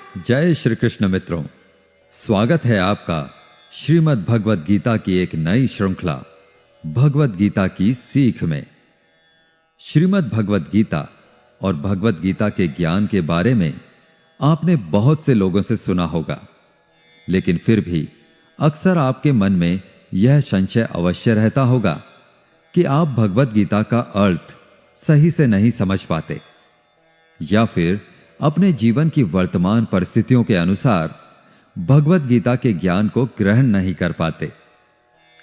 जय श्री कृष्ण मित्रों, स्वागत है आपका श्रीमद् भगवद गीता की एक नई श्रृंखला भगवद गीता की सीख में। श्रीमद् भगवद गीता और भगवद गीता के ज्ञान के बारे में आपने बहुत से लोगों से सुना होगा, लेकिन फिर भी अक्सर आपके मन में यह संशय अवश्य रहता होगा कि आप भगवद गीता का अर्थ सही से नहीं समझ पाते या फिर अपने जीवन की वर्तमान परिस्थितियों के अनुसार भगवद गीता के ज्ञान को ग्रहण नहीं कर पाते,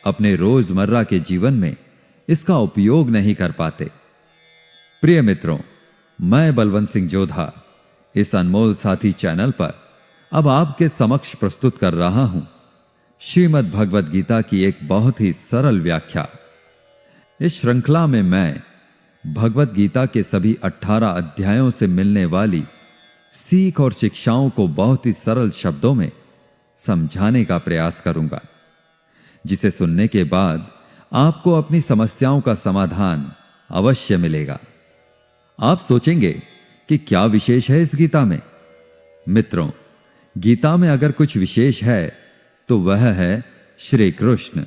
अपने रोजमर्रा के जीवन में इसका उपयोग नहीं कर पाते। प्रिय मित्रों, मैं बलवंत सिंह जोधा इस अनमोल साथी चैनल पर अब आपके समक्ष प्रस्तुत कर रहा हूं श्रीमद् भगवद गीता की एक बहुत ही सरल व्याख्या। इस श्रृंखला में मैं भगवद गीता के सभी 18 अध्यायों से मिलने वाली सीख और शिक्षाओं को बहुत ही सरल शब्दों में समझाने का प्रयास करूंगा, जिसे सुनने के बाद आपको अपनी समस्याओं का समाधान अवश्य मिलेगा। आप सोचेंगे कि क्या विशेष है इस गीता में? मित्रों, गीता में अगर कुछ विशेष है तो वह है श्री कृष्ण।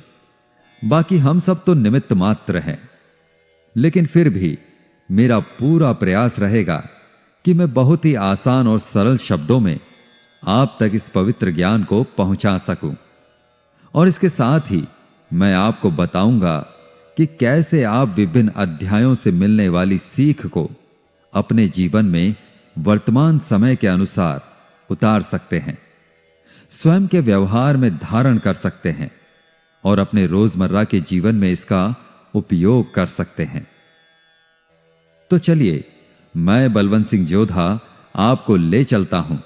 बाकी हम सब तो निमित्त मात्र हैं, लेकिन फिर भी मेरा पूरा प्रयास रहेगा कि मैं बहुत ही आसान और सरल शब्दों में आप तक इस पवित्र ज्ञान को पहुंचा सकूं। और इसके साथ ही मैं आपको बताऊंगा कि कैसे आप विभिन्न अध्यायों से मिलने वाली सीख को अपने जीवन में वर्तमान समय के अनुसार उतार सकते हैं, स्वयं के व्यवहार में धारण कर सकते हैं और अपने रोजमर्रा के जीवन में इसका उपयोग कर सकते हैं। तो चलिए, मैं बलवंत सिंह जोधा आपको ले चलता हूं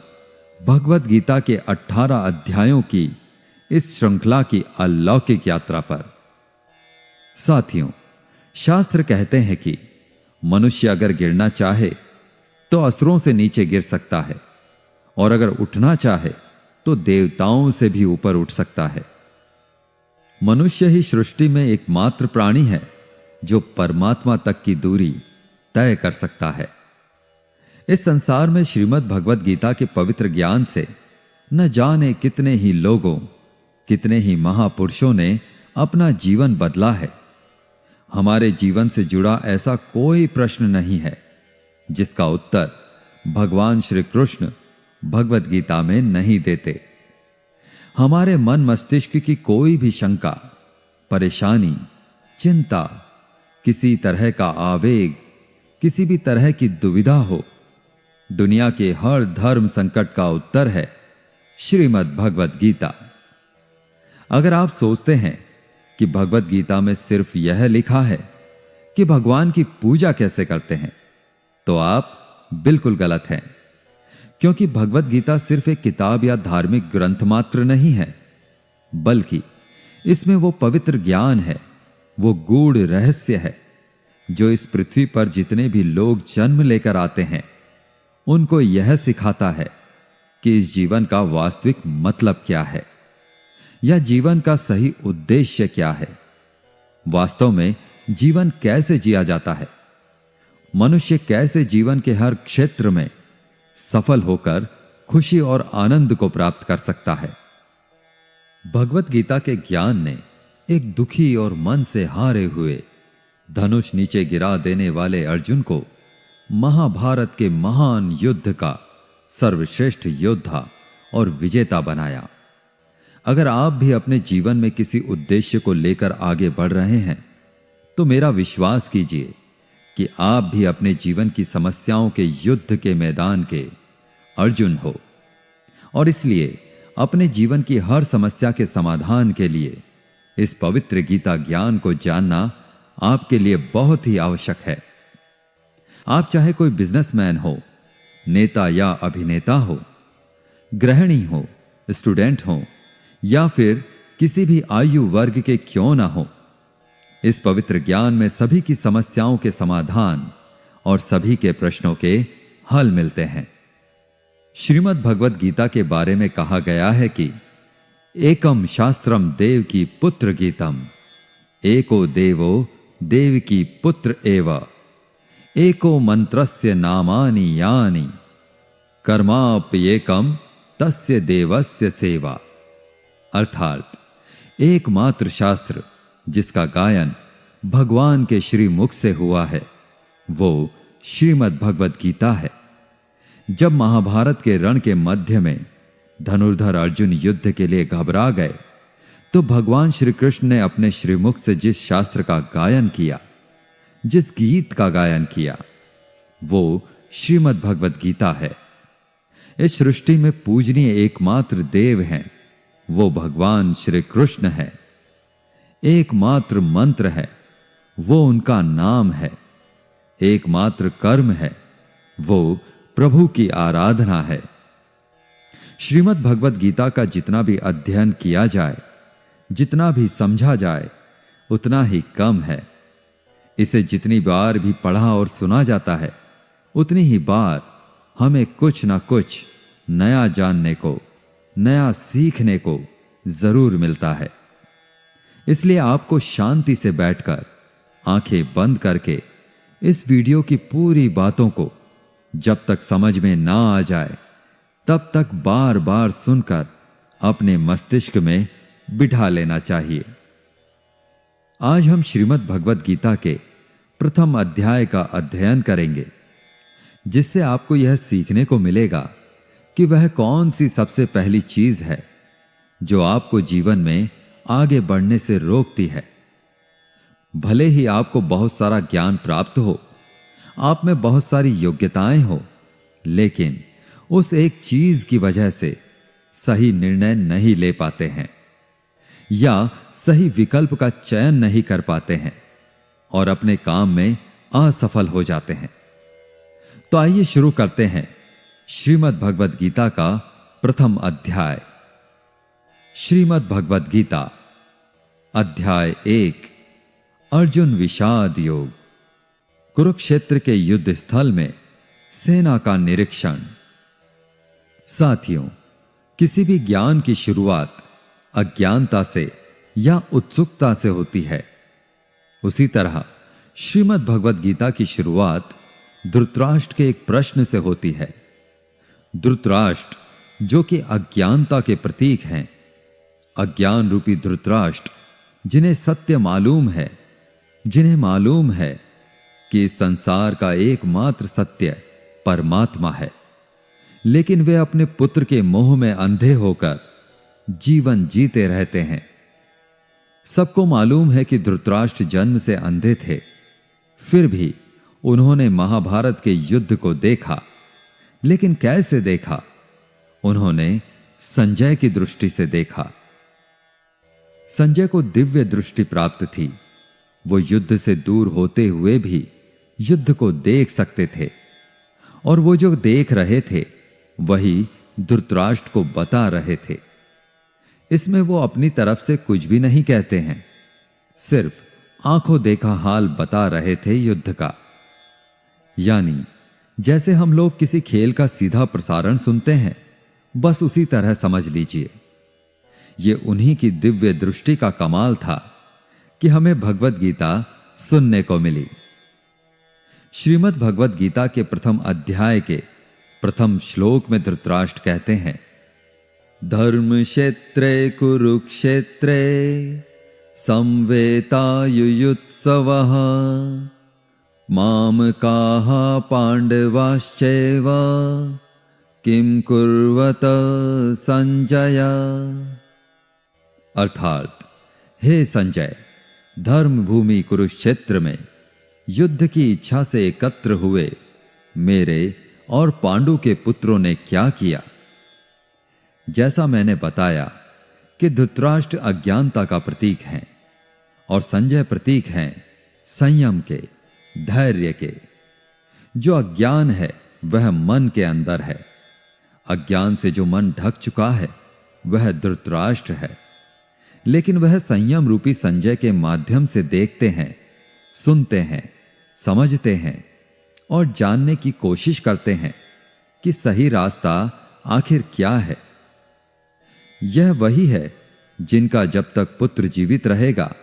भगवद गीता के 18 अध्यायों की इस श्रृंखला की अलौकिक यात्रा पर। साथियों, शास्त्र कहते हैं कि मनुष्य अगर गिरना चाहे तो असुरों से नीचे गिर सकता है, और अगर उठना चाहे तो देवताओं से भी ऊपर उठ सकता है। मनुष्य ही सृष्टि में एकमात्र प्राणी है जो परमात्मा तक की दूरी तय कर सकता है। इस संसार में श्रीमद् भगवद गीता के पवित्र ज्ञान से न जाने कितने ही लोगों, कितने ही महापुरुषों ने अपना जीवन बदला है। हमारे जीवन से जुड़ा ऐसा कोई प्रश्न नहीं है जिसका उत्तर भगवान श्री कृष्ण भगवद गीता में नहीं देते। हमारे मन मस्तिष्क की कोई भी शंका, परेशानी, चिंता, किसी तरह का आवेग, किसी भी तरह की दुविधा हो, दुनिया के हर धर्म संकट का उत्तर है श्रीमद् भगवद गीता। अगर आप सोचते हैं कि भगवद गीता में सिर्फ यह लिखा है कि भगवान की पूजा कैसे करते हैं, तो आप बिल्कुल गलत हैं, क्योंकि भगवद गीता सिर्फ एक किताब या धार्मिक ग्रंथ मात्र नहीं है, बल्कि इसमें वो पवित्र ज्ञान है, वो गूढ़ रहस्य है जो इस पृथ्वी पर जितने भी लोग जन्म लेकर आते हैं उनको यह सिखाता है कि इस जीवन का वास्तविक मतलब क्या है, या जीवन का सही उद्देश्य क्या है, वास्तव में जीवन कैसे जिया जाता है, मनुष्य कैसे जीवन के हर क्षेत्र में सफल होकर खुशी और आनंद को प्राप्त कर सकता है। भगवद गीता के ज्ञान ने एक दुखी और मन से हारे हुए, धनुष नीचे गिरा देने वाले अर्जुन को महाभारत के महान युद्ध का सर्वश्रेष्ठ योद्धा और विजेता बनाया। अगर आप भी अपने जीवन में किसी उद्देश्य को लेकर आगे बढ़ रहे हैं, तो मेरा विश्वास कीजिए कि आप भी अपने जीवन की समस्याओं के युद्ध के मैदान के अर्जुन हो, और इसलिए अपने जीवन की हर समस्या के समाधान के लिए इस पवित्र गीता ज्ञान को जानना आपके लिए बहुत ही आवश्यक है। आप चाहे कोई बिजनेसमैन हो, नेता या अभिनेता हो, गृहिणी हो, स्टूडेंट हो, या फिर किसी भी आयु वर्ग के क्यों ना हो, इस पवित्र ज्ञान में सभी की समस्याओं के समाधान और सभी के प्रश्नों के हल मिलते हैं। श्रीमद् भगवद गीता के बारे में कहा गया है कि एकम शास्त्रम देव की पुत्र गीतम, एको देवो देव की पुत्र एव, एको मंत्रस्य नामानि यानि, कर्माप्येकम तस्य देवस्य सेवा। अर्थात एकमात्र शास्त्र जिसका गायन भगवान के श्रीमुख से हुआ है वो श्रीमद् भगवद गीता है। जब महाभारत के रण के मध्य में धनुर्धर अर्जुन युद्ध के लिए घबरा गए तो भगवान श्री कृष्ण ने अपने श्रीमुख से जिस शास्त्र का गायन किया, जिस गीत का गायन किया, वो श्रीमद् भगवद गीता है। इस सृष्टि में पूजनीय एकमात्र देव हैं, वो भगवान श्री कृष्ण है। एकमात्र मंत्र है, वो उनका नाम है। एकमात्र कर्म है, वो प्रभु की आराधना है। श्रीमद् भगवद गीता का जितना भी अध्ययन किया जाए, जितना भी समझा जाए, उतना ही कम है। इसे जितनी बार भी पढ़ा और सुना जाता है, उतनी ही बार हमें कुछ ना कुछ नया जानने को, नया सीखने को जरूर मिलता है। इसलिए आपको शांति से बैठकर आंखें बंद करके इस वीडियो की पूरी बातों को जब तक समझ में ना आ जाए तब तक बार बार सुनकर अपने मस्तिष्क में बिठा लेना चाहिए। आज हम श्रीमद् भगवद गीता के प्रथम अध्याय का अध्ययन करेंगे, जिससे आपको यह सीखने को मिलेगा कि वह कौन सी सबसे पहली चीज है जो आपको जीवन में आगे बढ़ने से रोकती है। भले ही आपको बहुत सारा ज्ञान प्राप्त हो, आप में बहुत सारी योग्यताएं हो, लेकिन उस एक चीज की वजह से सही निर्णय नहीं ले पाते हैं या सही विकल्प का चयन नहीं कर पाते हैं और अपने काम में असफल हो जाते हैं। तो आइए शुरू करते हैं श्रीमद् भगवद गीता का प्रथम अध्याय। श्रीमद् भगवद गीता अध्याय 1, अर्जुन विषाद योग। कुरुक्षेत्र के युद्ध स्थल में सेना का निरीक्षण। साथियों, किसी भी ज्ञान की शुरुआत अज्ञानता से या उत्सुकता से होती है। उसी तरह श्रीमद् भगवद गीता की शुरुआत धृतराष्ट्र के एक प्रश्न से होती है। धृतराष्ट्र जो कि अज्ञानता के प्रतीक हैं, अज्ञान रूपी धृतराष्ट्र जिन्हें सत्य मालूम है, जिन्हें मालूम है कि इस संसार का एकमात्र सत्य परमात्मा है, लेकिन वे अपने पुत्र के मोह में अंधे होकर जीवन जीते रहते हैं। सबको मालूम है कि धृतराष्ट्र जन्म से अंधे थे, फिर भी उन्होंने महाभारत के युद्ध को देखा। लेकिन कैसे देखा? उन्होंने संजय की दृष्टि से देखा। संजय को दिव्य दृष्टि प्राप्त थी। वो युद्ध से दूर होते हुए भी युद्ध को देख सकते थे, और वो जो देख रहे थे वही धृतराष्ट्र को बता रहे थे। इसमें वो अपनी तरफ से कुछ भी नहीं कहते हैं, सिर्फ आंखों देखा हाल बता रहे थे युद्ध का। यानी जैसे हम लोग किसी खेल का सीधा प्रसारण सुनते हैं, बस उसी तरह समझ लीजिए। ये उन्हीं की दिव्य दृष्टि का कमाल था कि हमें भगवद गीता सुनने को मिली। श्रीमद् भगवद गीता के प्रथम अध्याय के प्रथम श्लोक में धृतराष्ट्र कहते हैं, धर्म क्षेत्रे कुरुक्षेत्रे संवेतायुयुत्सवः मामकाः पांडवाश्चैव किम कुर्वत संजय। अर्थात, हे संजय, धर्म भूमि कुरुक्षेत्र में युद्ध की इच्छा से एकत्र हुए मेरे और पांडु के पुत्रों ने क्या किया। जैसा मैंने बताया कि धृतराष्ट्र अज्ञानता का प्रतीक हैं और संजय प्रतीक हैं संयम के, धैर्य के। जो अज्ञान है वह मन के अंदर है। अज्ञान से जो मन ढक चुका है वह धृतराष्ट्र है, लेकिन वह संयम रूपी संजय के माध्यम से देखते हैं, सुनते हैं, समझते हैं और जानने की कोशिश करते हैं कि सही रास्ता आखिर क्या है। यह वही है जिनका जब तक पुत्र जीवित रहेगा,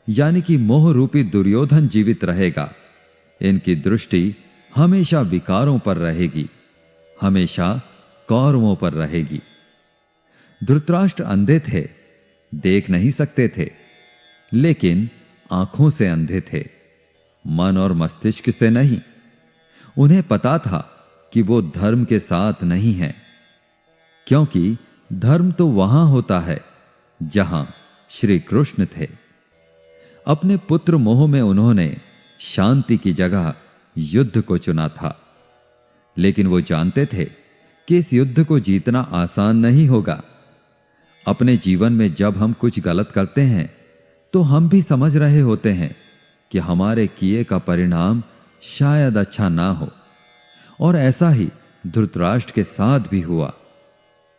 यानी कि मोह रूपी दुर्योधन जीवित रहेगा, इनकी दृष्टि हमेशा विकारों पर रहेगी, हमेशा कौरवों पर रहेगी। धृतराष्ट्र अंधे थे, देख नहीं सकते थे, लेकिन आंखों से अंधे थे, मन और मस्तिष्क से नहीं। उन्हें पता था कि वो धर्म के साथ नहीं है, क्योंकि धर्म तो वहां होता है जहां श्री कृष्ण थे। अपने पुत्र मोह में उन्होंने शांति की जगह युद्ध को चुना था, लेकिन वो जानते थे कि इस युद्ध को जीतना आसान नहीं होगा। अपने जीवन में जब हम कुछ गलत करते हैं तो हम भी समझ रहे होते हैं कि हमारे किए का परिणाम शायद अच्छा ना हो, और ऐसा ही धृतराष्ट्र के साथ भी हुआ।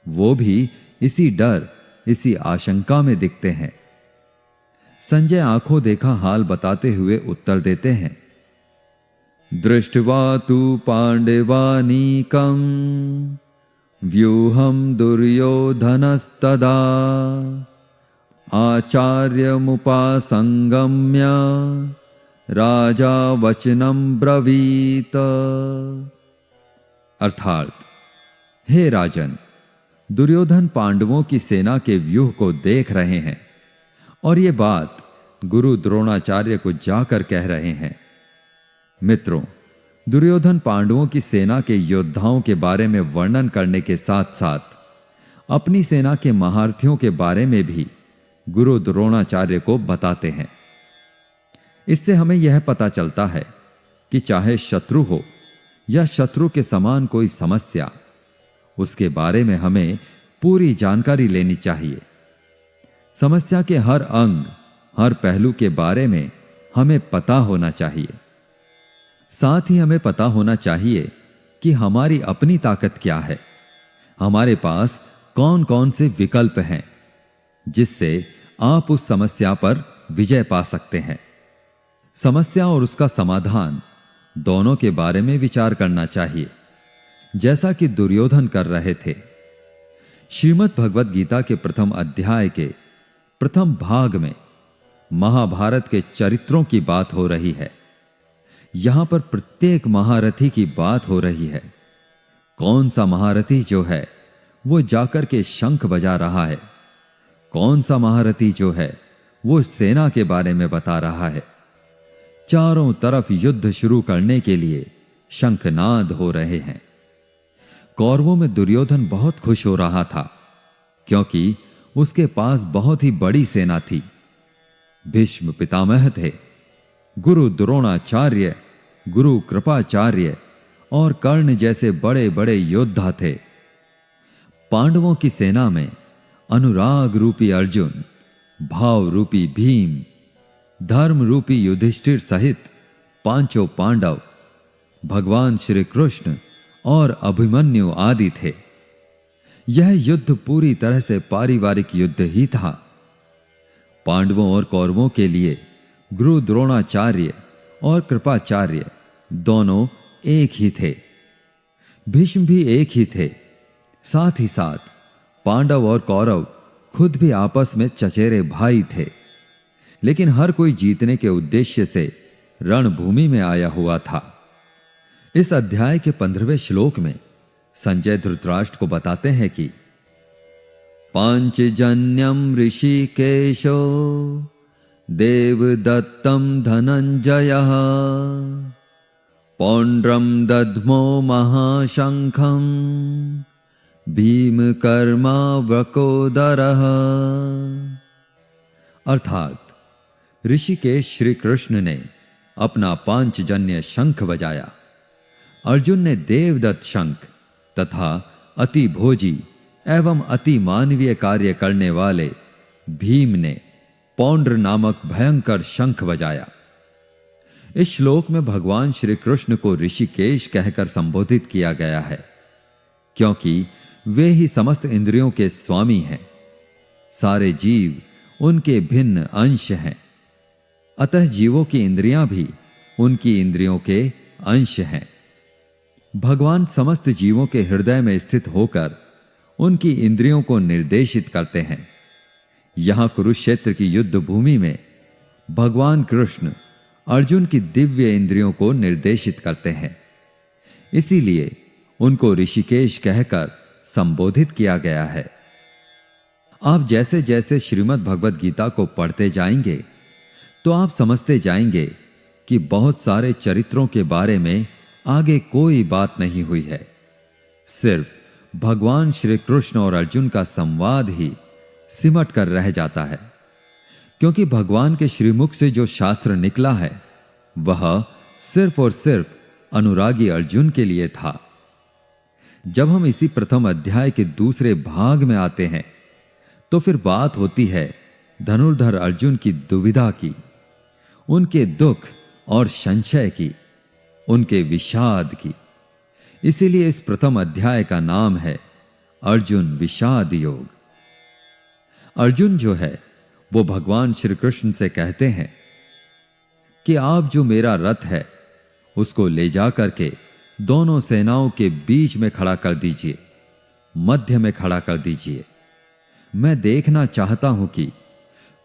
वो भी इसी डर, इसी आशंका में दिखते हैं। संजय आंखों देखा हाल बताते हुए उत्तर देते हैं, दृष्ट्वा तु पांडवानीकं व्यूहं दुर्योधनस्तदा आचार्यमुपासंगम्य राजा वचनं ब्रवीत। अर्थात, हे राजन, दुर्योधन पांडवों की सेना के व्यूह को देख रहे हैं और ये बात गुरु द्रोणाचार्य को जाकर कह रहे हैं। मित्रों, दुर्योधन पांडवों की सेना के योद्धाओं के बारे में वर्णन करने के साथ साथ अपनी सेना के महारथियों के बारे में भी गुरु द्रोणाचार्य को बताते हैं। इससे हमें यह पता चलता है कि चाहे शत्रु हो या शत्रु के समान कोई समस्या, उसके बारे में हमें पूरी जानकारी लेनी चाहिए। समस्या के हर अंग, हर पहलू के बारे में हमें पता होना चाहिए। साथ ही हमें पता होना चाहिए कि हमारी अपनी ताकत क्या है, हमारे पास कौन कौन से विकल्प हैं जिससे आप उस समस्या पर विजय पा सकते हैं। समस्या और उसका समाधान दोनों के बारे में विचार करना चाहिए, जैसा कि दुर्योधन कर रहे थे। श्रीमद् भगवद गीता के प्रथम अध्याय के प्रथम भाग में महाभारत के चरित्रों की बात हो रही है। यहां पर प्रत्येक महारथी की बात हो रही है। कौन सा महारथी जो है वो जाकर के शंख बजा रहा है, कौन सा महारथी जो है वो सेना के बारे में बता रहा है। चारों तरफ युद्ध शुरू करने के लिए शंखनाद हो रहे हैं। कौरवों में दुर्योधन बहुत खुश हो रहा था, क्योंकि उसके पास बहुत ही बड़ी सेना थी। भीष्म पितामह थे, गुरु द्रोणाचार्य, गुरु कृपाचार्य और कर्ण जैसे बड़े बड़े योद्धा थे। पांडवों की सेना में अनुराग रूपी अर्जुन, भाव रूपी भीम, धर्म रूपी युधिष्ठिर सहित पांचों पांडव, भगवान श्री कृष्ण और अभिमन्यु आदि थे। यह युद्ध पूरी तरह से पारिवारिक युद्ध ही था। पांडवों और कौरवों के लिए गुरु द्रोणाचार्य और कृपाचार्य दोनों एक ही थे। भीष्म भी एक ही थे। साथ ही साथ पांडव और कौरव खुद भी आपस में चचेरे भाई थे। लेकिन हर कोई जीतने के उद्देश्य से रणभूमि में आया हुआ था। इस अध्याय के 15वें श्लोक में संजय धृतराष्ट्र को बताते हैं कि पांचजन्यम ऋषिकेशो देवदत्तम धनंजयः पौंड्रम दध्मो महाशंखम भीमकर्मा वृकोदरः। अर्थात ऋषिकेश श्री कृष्ण ने अपना पांचजन्य शंख बजाया, अर्जुन ने देवदत्त शंख तथा अति भोजी एवं अति मानवीय कार्य करने वाले भीम ने पौंड्र नामक भयंकर शंख बजाया। इस श्लोक में भगवान श्री कृष्ण को ऋषिकेश कहकर संबोधित किया गया है, क्योंकि वे ही समस्त इंद्रियों के स्वामी हैं। सारे जीव उनके भिन्न अंश हैं, अतः जीवों की इंद्रियां भी उनकी इंद्रियों के अंश हैं। भगवान समस्त जीवों के हृदय में स्थित होकर उनकी इंद्रियों को निर्देशित करते हैं। यहां कुरुक्षेत्र की युद्ध भूमि में भगवान कृष्ण अर्जुन की दिव्य इंद्रियों को निर्देशित करते हैं। इसीलिए उनको ऋषिकेश कहकर संबोधित किया गया है। आप जैसे जैसे श्रीमद् भगवद गीता को पढ़ते जाएंगे तो आप समझते जाएंगे कि बहुत सारे चरित्रों के बारे में आगे कोई बात नहीं हुई है। सिर्फ भगवान श्री कृष्ण और अर्जुन का संवाद ही सिमट कर रह जाता है, क्योंकि भगवान के श्रीमुख से जो शास्त्र निकला है वह सिर्फ और सिर्फ अनुरागी अर्जुन के लिए था। जब हम इसी प्रथम अध्याय के दूसरे भाग में आते हैं तो फिर बात होती है धनुर्धर अर्जुन की दुविधा की, उनके दुख और संशय की, उनके विषाद की। इसीलिए इस प्रथम अध्याय का नाम है अर्जुन विषाद योग। अर्जुन जो है वो भगवान श्री कृष्ण से कहते हैं कि आप जो मेरा रथ है उसको ले जा करके दोनों सेनाओं के बीच में खड़ा कर दीजिए, मध्य में खड़ा कर दीजिए। मैं देखना चाहता हूं कि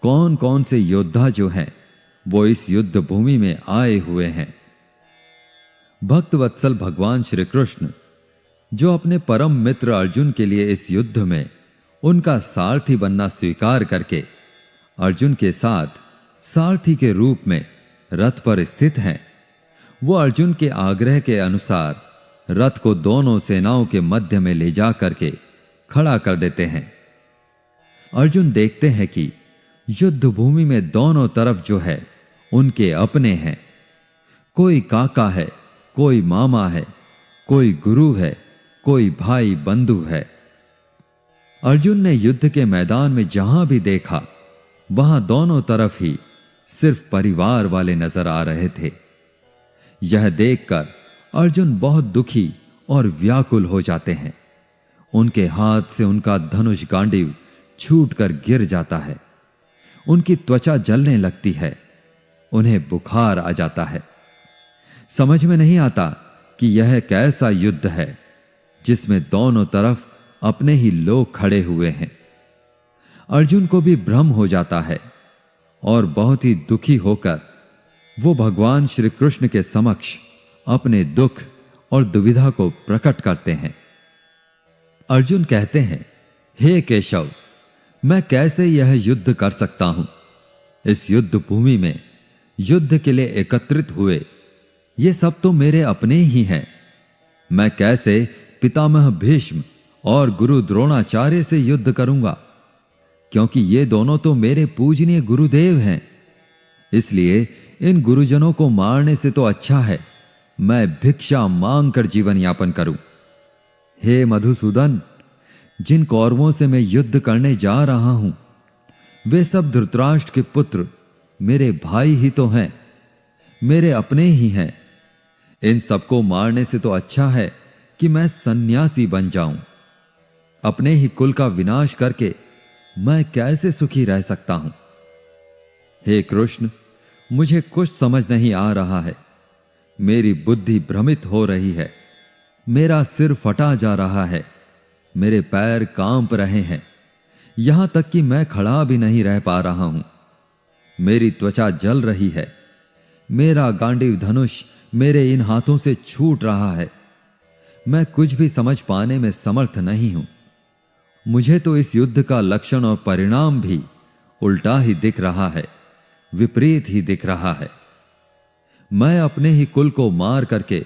कौन कौन से योद्धा जो हैं वो इस युद्ध भूमि में आए हुए हैं। भक्त वत्सल भगवान श्री कृष्ण जो अपने परम मित्र अर्जुन के लिए इस युद्ध में उनका सारथी बनना स्वीकार करके अर्जुन के साथ सारथी के रूप में रथ पर स्थित हैं, वो अर्जुन के आग्रह के अनुसार रथ को दोनों सेनाओं के मध्य में ले जा करके खड़ा कर देते हैं। अर्जुन देखते हैं कि युद्ध भूमि में दोनों तरफ जो है उनके अपने हैं। कोई काका है, कोई मामा है, कोई गुरु है, कोई भाई बंधु है। अर्जुन ने युद्ध के मैदान में जहां भी देखा वहां दोनों तरफ ही सिर्फ परिवार वाले नजर आ रहे थे। यह देखकर अर्जुन बहुत दुखी और व्याकुल हो जाते हैं। उनके हाथ से उनका धनुष गांडीव छूटकर गिर जाता है। उनकी त्वचा जलने लगती है, उन्हें बुखार आ जाता है। समझ में नहीं आता कि यह कैसा युद्ध है जिसमें दोनों तरफ अपने ही लोग खड़े हुए हैं। अर्जुन को भी भ्रम हो जाता है और बहुत ही दुखी होकर वो भगवान श्री कृष्ण के समक्ष अपने दुख और दुविधा को प्रकट करते हैं। अर्जुन कहते हैं, हे केशव, मैं कैसे यह युद्ध कर सकता हूं? इस युद्ध भूमि में युद्ध के लिए एकत्रित हुए ये सब तो मेरे अपने ही हैं। मैं कैसे पितामह भीष्म और गुरु द्रोणाचार्य से युद्ध करूंगा, क्योंकि ये दोनों तो मेरे पूजनीय गुरुदेव हैं। इसलिए इन गुरुजनों को मारने से तो अच्छा है मैं भिक्षा मांगकर जीवन यापन करूं। हे मधुसूदन, जिन कौरवों से मैं युद्ध करने जा रहा हूं वे सब धृतराष्ट्र के पुत्र मेरे भाई ही तो हैं, मेरे अपने ही हैं। इन सबको मारने से तो अच्छा है कि मैं सन्यासी बन जाऊं। अपने ही कुल का विनाश करके मैं कैसे सुखी रह सकता हूं? हे कृष्ण, मुझे कुछ समझ नहीं आ रहा है। मेरी बुद्धि भ्रमित हो रही है, मेरा सिर फटा जा रहा है, मेरे पैर कांप रहे हैं, यहां तक कि मैं खड़ा भी नहीं रह पा रहा हूं। मेरी त्वचा जल रही है, मेरा गांडीव धनुष मेरे इन हाथों से छूट रहा है। मैं कुछ भी समझ पाने में समर्थ नहीं हूं। मुझे तो इस युद्ध का लक्षण और परिणाम भी उल्टा ही दिख रहा है, विपरीत ही दिख रहा है। मैं अपने ही कुल को मार करके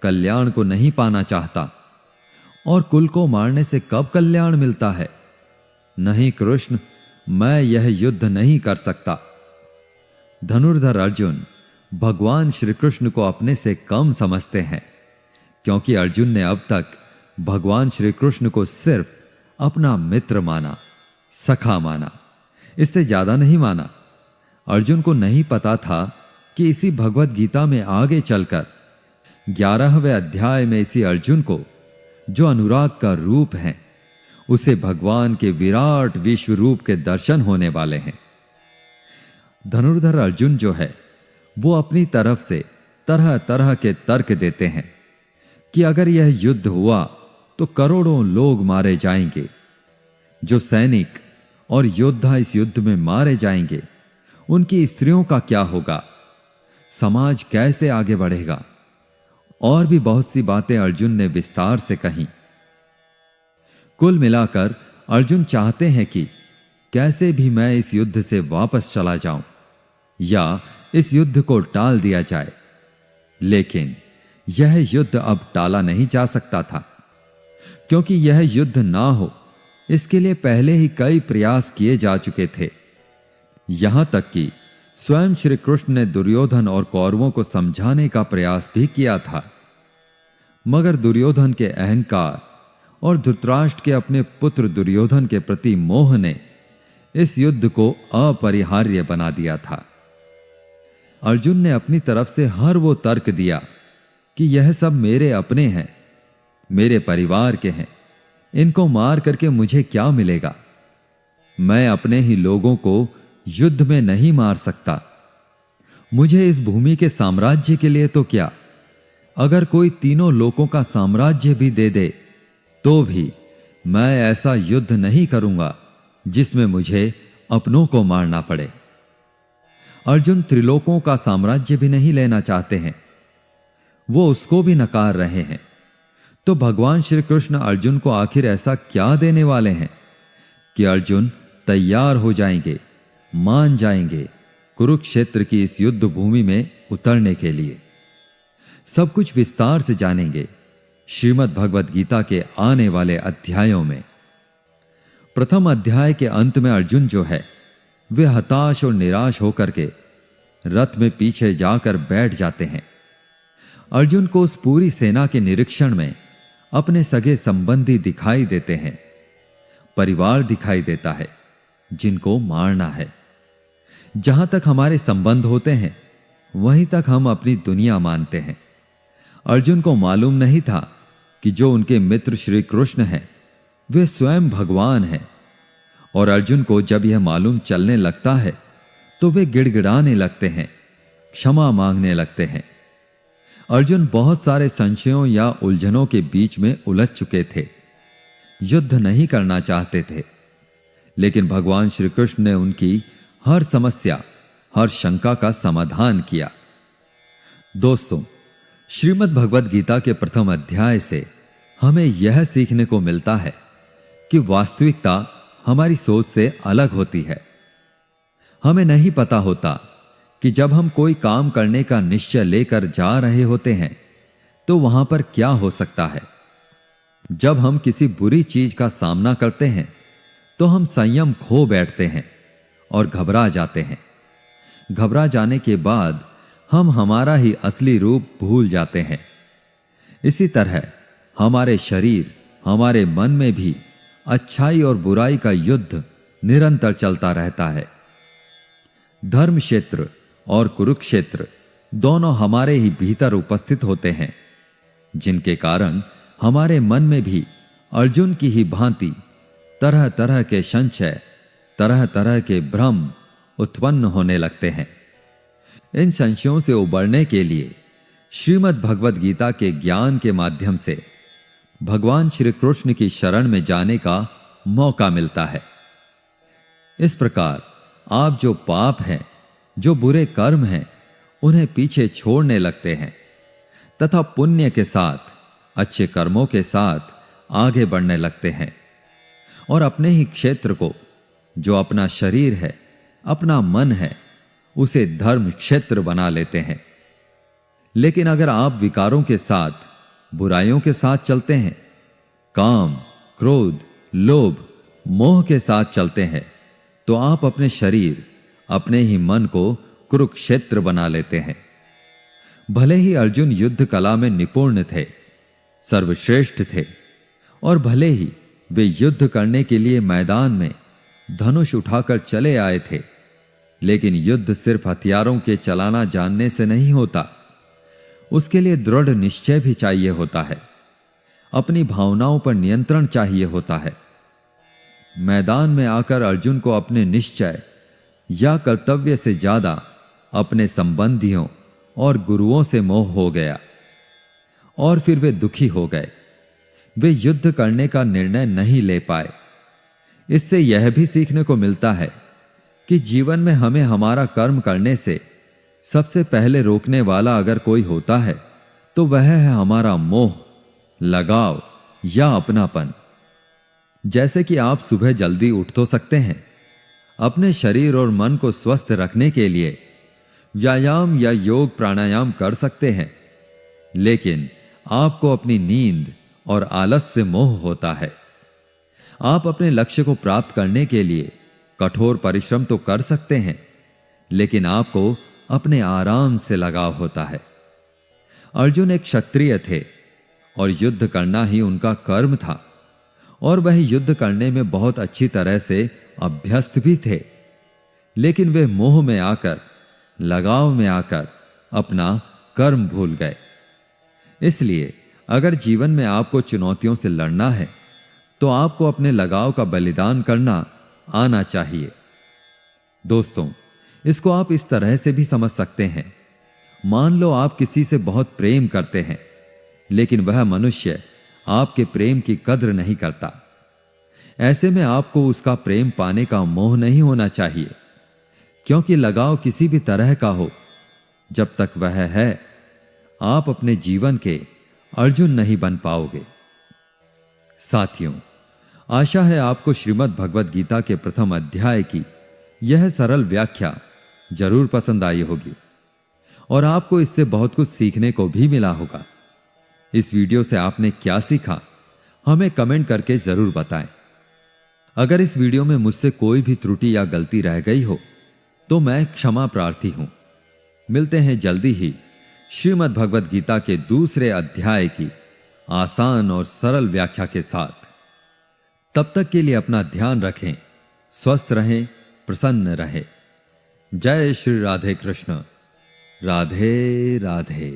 कल्याण को नहीं पाना चाहता, और कुल को मारने से कब कल्याण मिलता है? नहीं कृष्ण, मैं यह युद्ध नहीं कर सकता। धनुर्धर अर्जुन भगवान श्री कृष्ण को अपने से कम समझते हैं, क्योंकि अर्जुन ने अब तक भगवान श्री कृष्ण को सिर्फ अपना मित्र माना, सखा माना, इससे ज्यादा नहीं माना। अर्जुन को नहीं पता था कि इसी भगवत गीता में आगे चलकर 11वें अध्याय में इसी अर्जुन को, जो अनुराग का रूप है, उसे भगवान के विराट विश्व रूप के दर्शन होने वाले हैं। धनुर्धर अर्जुन जो है वो अपनी तरफ से तरह तरह के तर्क देते हैं कि अगर यह युद्ध हुआ तो करोड़ों लोग मारे जाएंगे। जो सैनिक और योद्धा इस युद्ध में मारे जाएंगे उनकी स्त्रियों का क्या होगा? समाज कैसे आगे बढ़ेगा? और भी बहुत सी बातें अर्जुन ने विस्तार से कही। कुल मिलाकर अर्जुन चाहते हैं कि कैसे भी मैं इस युद्ध से वापस चला जाऊं या इस युद्ध को टाल दिया जाए, लेकिन यह युद्ध अब टाला नहीं जा सकता था, क्योंकि यह युद्ध ना हो इसके लिए पहले ही कई प्रयास किए जा चुके थे। यहां तक कि स्वयं श्री कृष्ण ने दुर्योधन और कौरवों को समझाने का प्रयास भी किया था, मगर दुर्योधन के अहंकार और धृतराष्ट्र के अपने पुत्र दुर्योधन के प्रति मोह ने इस युद्ध को अपरिहार्य बना दिया था। अर्जुन ने अपनी तरफ से हर वो तर्क दिया कि यह सब मेरे अपने हैं, मेरे परिवार के हैं, इनको मार करके मुझे क्या मिलेगा? मैं अपने ही लोगों को युद्ध में नहीं मार सकता। मुझे इस भूमि के साम्राज्य के लिए तो क्या, अगर कोई तीनों लोगों का साम्राज्य भी दे दे तो भी मैं ऐसा युद्ध नहीं करूंगा जिसमें मुझे अपनों को मारना पड़े। अर्जुन त्रिलोकों का साम्राज्य भी नहीं लेना चाहते हैं, वो उसको भी नकार रहे हैं। तो भगवान श्री कृष्ण अर्जुन को आखिर ऐसा क्या देने वाले हैं कि अर्जुन तैयार हो जाएंगे, मान जाएंगे कुरुक्षेत्र की इस युद्ध भूमि में उतरने के लिए? सब कुछ विस्तार से जानेंगे श्रीमद् भगवद गीता के आने वाले अध्यायों में। प्रथम अध्याय के अंत में अर्जुन जो है वे हताश और निराश होकर के रथ में पीछे जाकर बैठ जाते हैं। अर्जुन को उस पूरी सेना के निरीक्षण में अपने सगे संबंधी दिखाई देते हैं, परिवार दिखाई देता है जिनको मारना है। जहां तक हमारे संबंध होते हैं वहीं तक हम अपनी दुनिया मानते हैं। अर्जुन को मालूम नहीं था कि जो उनके मित्र श्री कृष्ण हैं वे स्वयं भगवान हैं, और अर्जुन को जब यह मालूम चलने लगता है तो वे गिड़गिड़ाने लगते हैं, क्षमा मांगने लगते हैं। अर्जुन बहुत सारे संशयों या उलझनों के बीच में उलझ चुके थे, युद्ध नहीं करना चाहते थे, लेकिन भगवान श्री कृष्ण ने उनकी हर समस्या, हर शंका का समाधान किया। दोस्तों, श्रीमद् भगवद गीता के प्रथम अध्याय से हमें यह सीखने को मिलता है कि वास्तविकता हमारी सोच से अलग होती है। हमें नहीं पता होता कि जब हम कोई काम करने का निश्चय लेकर जा रहे होते हैं तो वहां पर क्या हो सकता है। जब हम किसी बुरी चीज का सामना करते हैं तो हम संयम खो बैठते हैं और घबरा जाते हैं। घबरा जाने के बाद हम हमारा ही असली रूप भूल जाते हैं। इसी तरह हमारे शरीर, हमारे मन में भी अच्छाई और बुराई का युद्ध निरंतर चलता रहता है। धर्म क्षेत्र और कुरुक्षेत्र दोनों हमारे ही भीतर उपस्थित होते हैं, जिनके कारण हमारे मन में भी अर्जुन की ही भांति तरह तरह के संशय, तरह तरह के भ्रम उत्पन्न होने लगते हैं। इन संशयों से उबरने के लिए श्रीमद् भगवद गीता के ज्ञान के माध्यम से भगवान श्री कृष्ण की शरण में जाने का मौका मिलता है। इस प्रकार आप जो पाप हैं, जो बुरे कर्म हैं, उन्हें पीछे छोड़ने लगते हैं तथा पुण्य के साथ, अच्छे कर्मों के साथ आगे बढ़ने लगते हैं और अपने ही क्षेत्र को, जो अपना शरीर है, अपना मन है, उसे धर्म क्षेत्र बना लेते हैं। लेकिन अगर आप विकारों के साथ, बुराइयों के साथ चलते हैं, काम, क्रोध, लोभ, मोह के साथ चलते हैं, तो आप अपने शरीर, अपने ही मन को कुरुक्षेत्र बना लेते हैं। भले ही अर्जुन युद्ध कला में निपुण थे, सर्वश्रेष्ठ थे, और भले ही वे युद्ध करने के लिए मैदान में धनुष उठाकर चले आए थे, लेकिन युद्ध सिर्फ हथियारों के चलाना जानने से नहीं होता, उसके लिए दृढ़ निश्चय भी चाहिए होता है। अपनी भावनाओं पर नियंत्रण चाहिए होता है। मैदान में आकर अर्जुन को अपने निश्चय या कर्तव्य से ज्यादा अपने संबंधियों और गुरुओं से मोह हो गया और फिर वे दुखी हो गए। वे युद्ध करने का निर्णय नहीं ले पाए। इससे यह भी सीखने को मिलता है कि जीवन में हमें हमारा कर्म करने से सबसे पहले रोकने वाला अगर कोई होता है तो वह है हमारा मोह, लगाव या अपनापन। जैसे कि आप सुबह जल्दी उठ तो सकते हैं, अपने शरीर और मन को स्वस्थ रखने के लिए व्यायाम या योग प्राणायाम कर सकते हैं, लेकिन आपको अपनी नींद और आलस से मोह होता है। आप अपने लक्ष्य को प्राप्त करने के लिए कठोर परिश्रम तो कर सकते हैं, लेकिन आपको अपने आराम से लगाव होता है। अर्जुन एक क्षत्रिय थे और युद्ध करना ही उनका कर्म था, और वह युद्ध करने में बहुत अच्छी तरह से अभ्यस्त भी थे, लेकिन वे मोह में आकर, लगाव में आकर अपना कर्म भूल गए। इसलिए अगर जीवन में आपको चुनौतियों से लड़ना है तो आपको अपने लगाव का बलिदान करना आना चाहिए। दोस्तों, इसको आप इस तरह से भी समझ सकते हैं। मान लो आप किसी से बहुत प्रेम करते हैं, लेकिन वह मनुष्य आपके प्रेम की कद्र नहीं करता। ऐसे में आपको उसका प्रेम पाने का मोह नहीं होना चाहिए, क्योंकि लगाव किसी भी तरह का हो, जब तक वह है, आप अपने जीवन के अर्जुन नहीं बन पाओगे। साथियों, आशा है आपको श्रीमद् भगवद गीता के प्रथम अध्याय की यह सरल व्याख्या जरूर पसंद आई होगी और आपको इससे बहुत कुछ सीखने को भी मिला होगा। इस वीडियो से आपने क्या सीखा, हमें कमेंट करके जरूर बताएं। अगर इस वीडियो में मुझसे कोई भी त्रुटि या गलती रह गई हो तो मैं क्षमा प्रार्थी हूं। मिलते हैं जल्दी ही श्रीमद् भगवद गीता के दूसरे अध्याय की आसान और सरल व्याख्या के साथ। तब तक के लिए अपना ध्यान रखें, स्वस्थ रहें, प्रसन्न रहें। जय श्री राधे कृष्ण। राधे राधे।